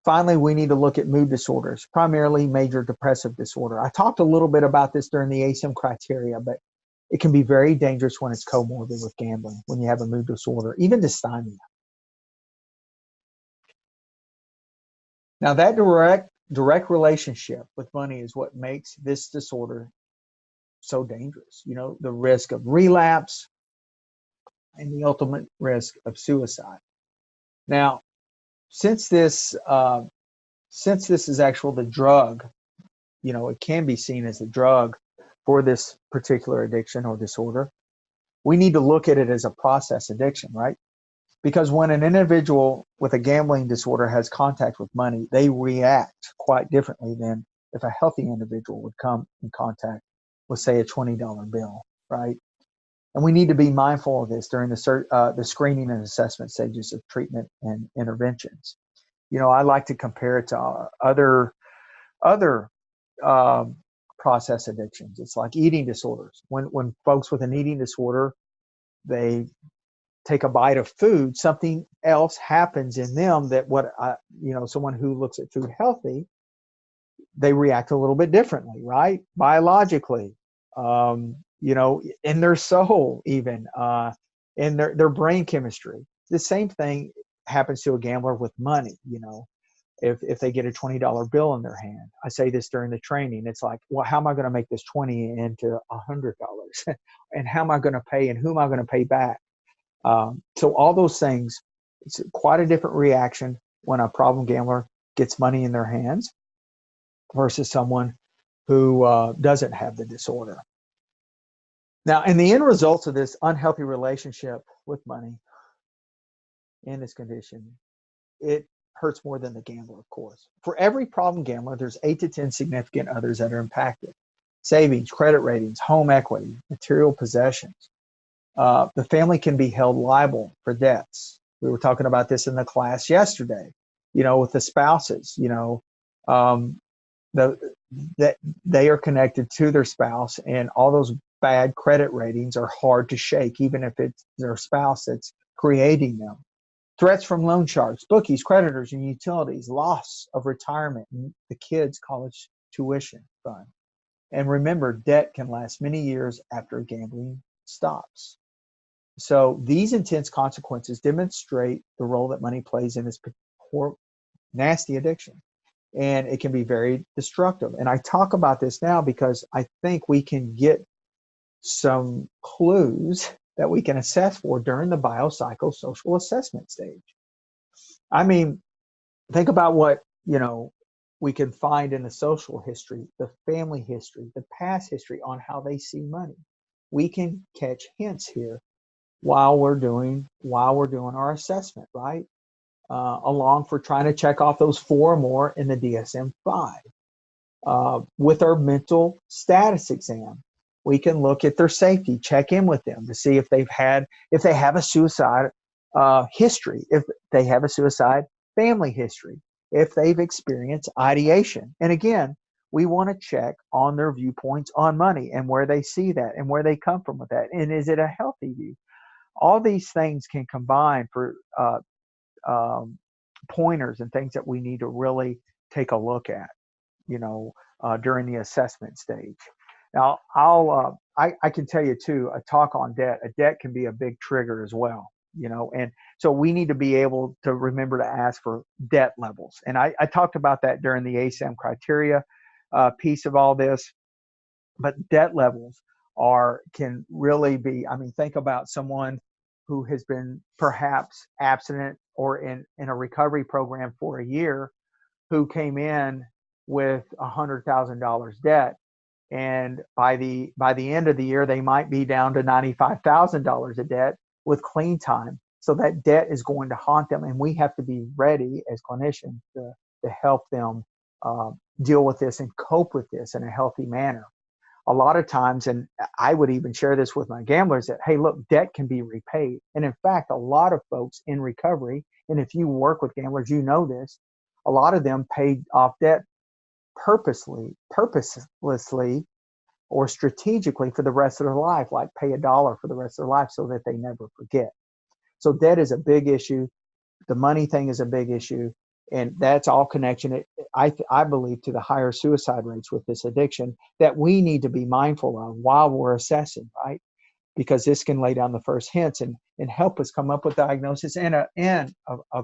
finally, we need to look at mood disorders, primarily major depressive disorder. I talked a little bit about this during the ASM criteria, but it can be very dangerous when it's comorbid with gambling, when you have a mood disorder, even dysthymia. Now, that direct relationship with money is what makes this disorder so dangerous. You know, the risk of relapse and the ultimate risk of suicide. Now, since this is actually the drug, you know, it can be seen as a drug for this particular addiction or disorder, we need to look at it as a process addiction, right? Because when an individual with a gambling disorder has contact with money, they react quite differently than if a healthy individual would come in contact with, say, a $20 bill, right? And we need to be mindful of this during the screening and assessment stages of treatment and interventions. You know, I like to compare it to other process addictions. It's like eating disorders. When folks with an eating disorder, they take a bite of food, something else happens in them that someone who looks at food healthy, they react a little bit differently, right? Biologically, in their soul, even in their brain chemistry. The same thing happens to a gambler with money. You know, if they get a $20 bill in their hand, I say this during the training. It's like, well, how am I going to make this 20 into $100? And how am I going to pay? And who am I going to pay back? So all those things, it's quite a different reaction when a problem gambler gets money in their hands versus someone who doesn't have the disorder. Now, in the end results of this unhealthy relationship with money in this condition, it hurts more than the gambler, of course. For every problem gambler, there's 8 to 10 significant others that are impacted. Savings, credit ratings, home equity, material possessions. The family can be held liable for debts. We were talking about this in the class yesterday, with the spouses, that they are connected to their spouse, and all those bad credit ratings are hard to shake, even if it's their spouse that's creating them. Threats from loan sharks, bookies, creditors, and utilities, loss of retirement, and the kids' college tuition fund. And remember, debt can last many years after gambling stops. So these intense consequences demonstrate the role that money plays in this poor, nasty addiction. And it can be very destructive. And I talk about this now because I think we can get some clues that we can assess for during the biopsychosocial assessment stage. I mean, think about what, we can find in the social history, the family history, the past history on how they see money. We can catch hints here while we're doing our assessment, right? Along for trying to check off those 4 or more in the DSM-5. With our mental status exam, we can look at their safety, check in with them to see if they have a suicide history, if they have a suicide family history, if they've experienced ideation. And again, we want to check on their viewpoints on money and where they see that and where they come from with that. And is it a healthy view? All these things can combine for pointers and things that we need to really take a look at, during the assessment stage. Now, I can tell you too, a talk on debt, a debt can be a big trigger as well, and so we need to be able to remember to ask for debt levels. And I talked about that during the ASAM criteria piece of all this, but debt levels can really be, think about someone who has been perhaps abstinent or in a recovery program for a year, who came in with $100,000 debt. And by the end of the year, they might be down to $95,000 of debt with clean time. So that debt is going to haunt them. And we have to be ready as clinicians to help them deal with this and cope with this in a healthy manner. A lot of times, and I would even share this with my gamblers, that, hey, look, debt can be repaid. And in fact, a lot of folks in recovery and if you work with gamblers, you know this, a lot of them paid off debt purposelessly, or strategically for the rest of their life, like pay $1 for the rest of their life so that they never forget. So debt is a big issue. The money thing is a big issue, and that's all connection, I believe, to the higher suicide rates with this addiction that we need to be mindful of while we're assessing, right? Because this can lay down the first hints and help us come up with diagnosis and a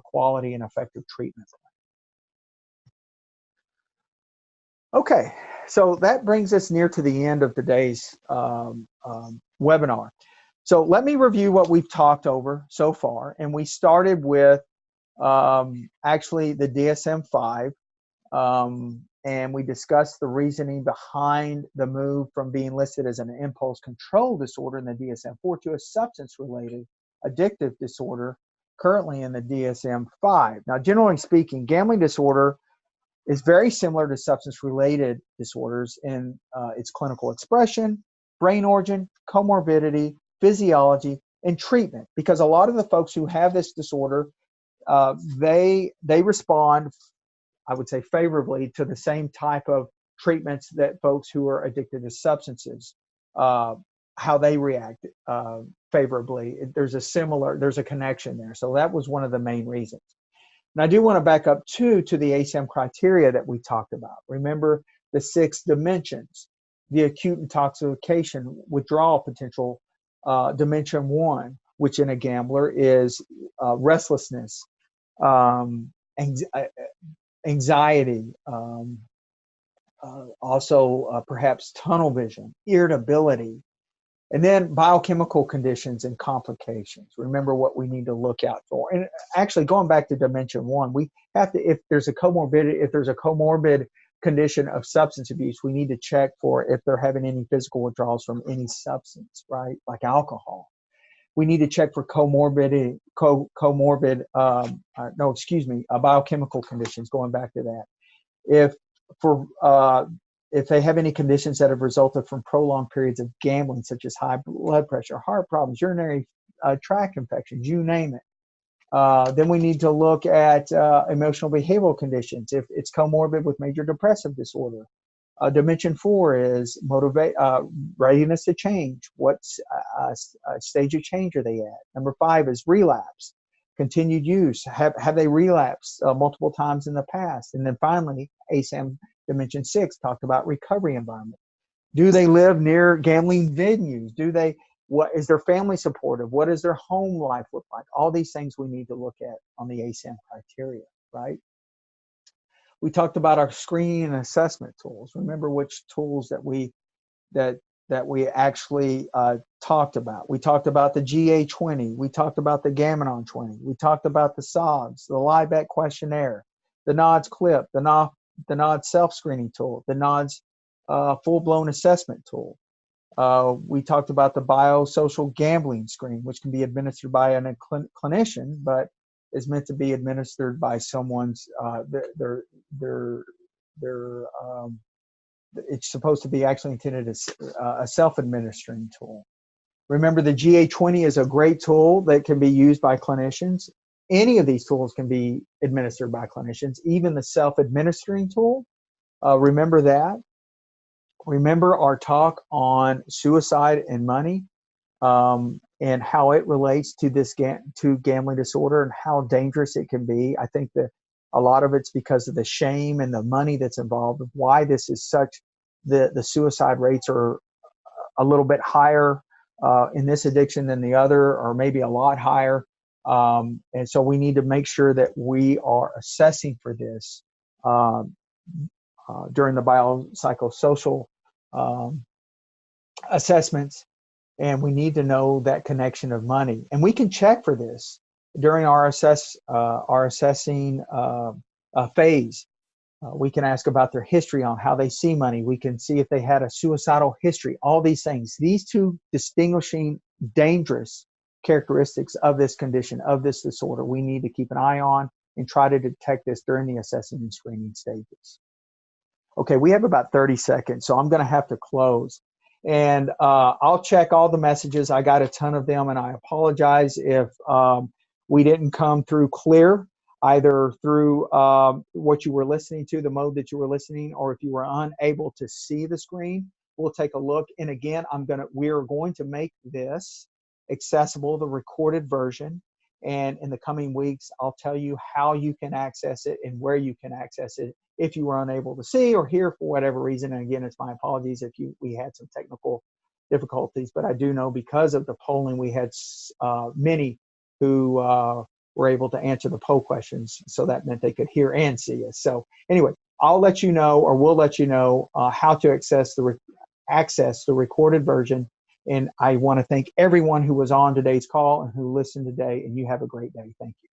quality and effective treatment. Okay, so that brings us near to the end of today's webinar. So let me review what we've talked over so far. And we started with actually the DSM-5, and we discussed the reasoning behind the move from being listed as an impulse control disorder in the DSM-4 to a substance-related addictive disorder currently in the DSM-5. Now, generally speaking, gambling disorder is very similar to substance-related disorders in its clinical expression, brain origin, comorbidity, physiology, and treatment. Because a lot of the folks who have this disorder, they respond, I would say, favorably to the same type of treatments that folks who are addicted to substances, how they react favorably. There's a connection there. So that was one of the main reasons. And I do want to back up to the ASAM criteria that we talked about. Remember the 6 dimensions: the acute intoxication withdrawal potential, dimension 1, which in a gambler is restlessness, anxiety, also perhaps tunnel vision, irritability, and then biochemical conditions and complications. Remember what we need to look out for. And actually, going back to dimension 1, we have to, if there's a comorbid condition of substance abuse, we need to check for if they're having any physical withdrawals from any substance, right? Like alcohol. We need to check for biochemical conditions, going back to that. If they have any conditions that have resulted from prolonged periods of gambling, such as high blood pressure, heart problems, urinary tract infections, you name it. Then we need to look at emotional behavioral conditions. If it's comorbid with major depressive disorder. Dimension 4 is readiness to change. What stage of change are they at? Number 5 is relapse, continued use. Have they relapsed multiple times in the past? And then finally, ASAM Dimension 6 talked about recovery environment. Do they live near gambling venues? What is their family supportive? What does their home life look like? All these things we need to look at on the ASAM criteria, right? We talked about our screening and assessment tools. Remember which tools that we actually talked about. We talked about the GA-20. We talked about the Gam-Anon 20. We talked about the SOGS, the LIBEC questionnaire, the NODS clip, the NODS self-screening tool, the NODS full-blown assessment tool. We talked about the biosocial gambling screen, which can be administered by a clinician, but is meant to be administered by someone's it's supposed to be actually intended as a self-administering tool. Remember, the GA-20 is a great tool that can be used by clinicians. Any of these tools can be administered by clinicians, even the self-administering tool. Remember that. Remember our talk on suicide and money, and how it relates to to gambling disorder and how dangerous it can be. I think that a lot of it's because of the shame and the money that's involved, why this is such, the suicide rates are a little bit higher in this addiction than the other, or maybe a lot higher. And so we need to make sure that we are assessing for this during the biopsychosocial assessments. And we need to know that connection of money. And we can check for this during our assessing phase. We can ask about their history on how they see money. We can see if they had a suicidal history, all these things. These 2 distinguishing dangerous characteristics of this condition, of this disorder, we need to keep an eye on and try to detect this during the assessing and screening stages. Okay, we have about 30 seconds, so I'm going to have to close. And I'll check all the messages. I got a ton of them, and I apologize if we didn't come through clear, either through what you were listening to, the mode that you were listening, or if you were unable to see the screen, we'll take a look. And again, we are going to make this accessible, the recorded version. And in the coming weeks, I'll tell you how you can access it and where you can access it if you were unable to see or hear for whatever reason. And again, it's my apologies if we had some technical difficulties, but I do know because of the polling, we had many who were able to answer the poll questions. So that meant they could hear and see us. So anyway, I'll let you know, or we'll let you know how to access the recorded version. And I want to thank everyone who was on today's call and who listened today, and you have a great day. Thank you.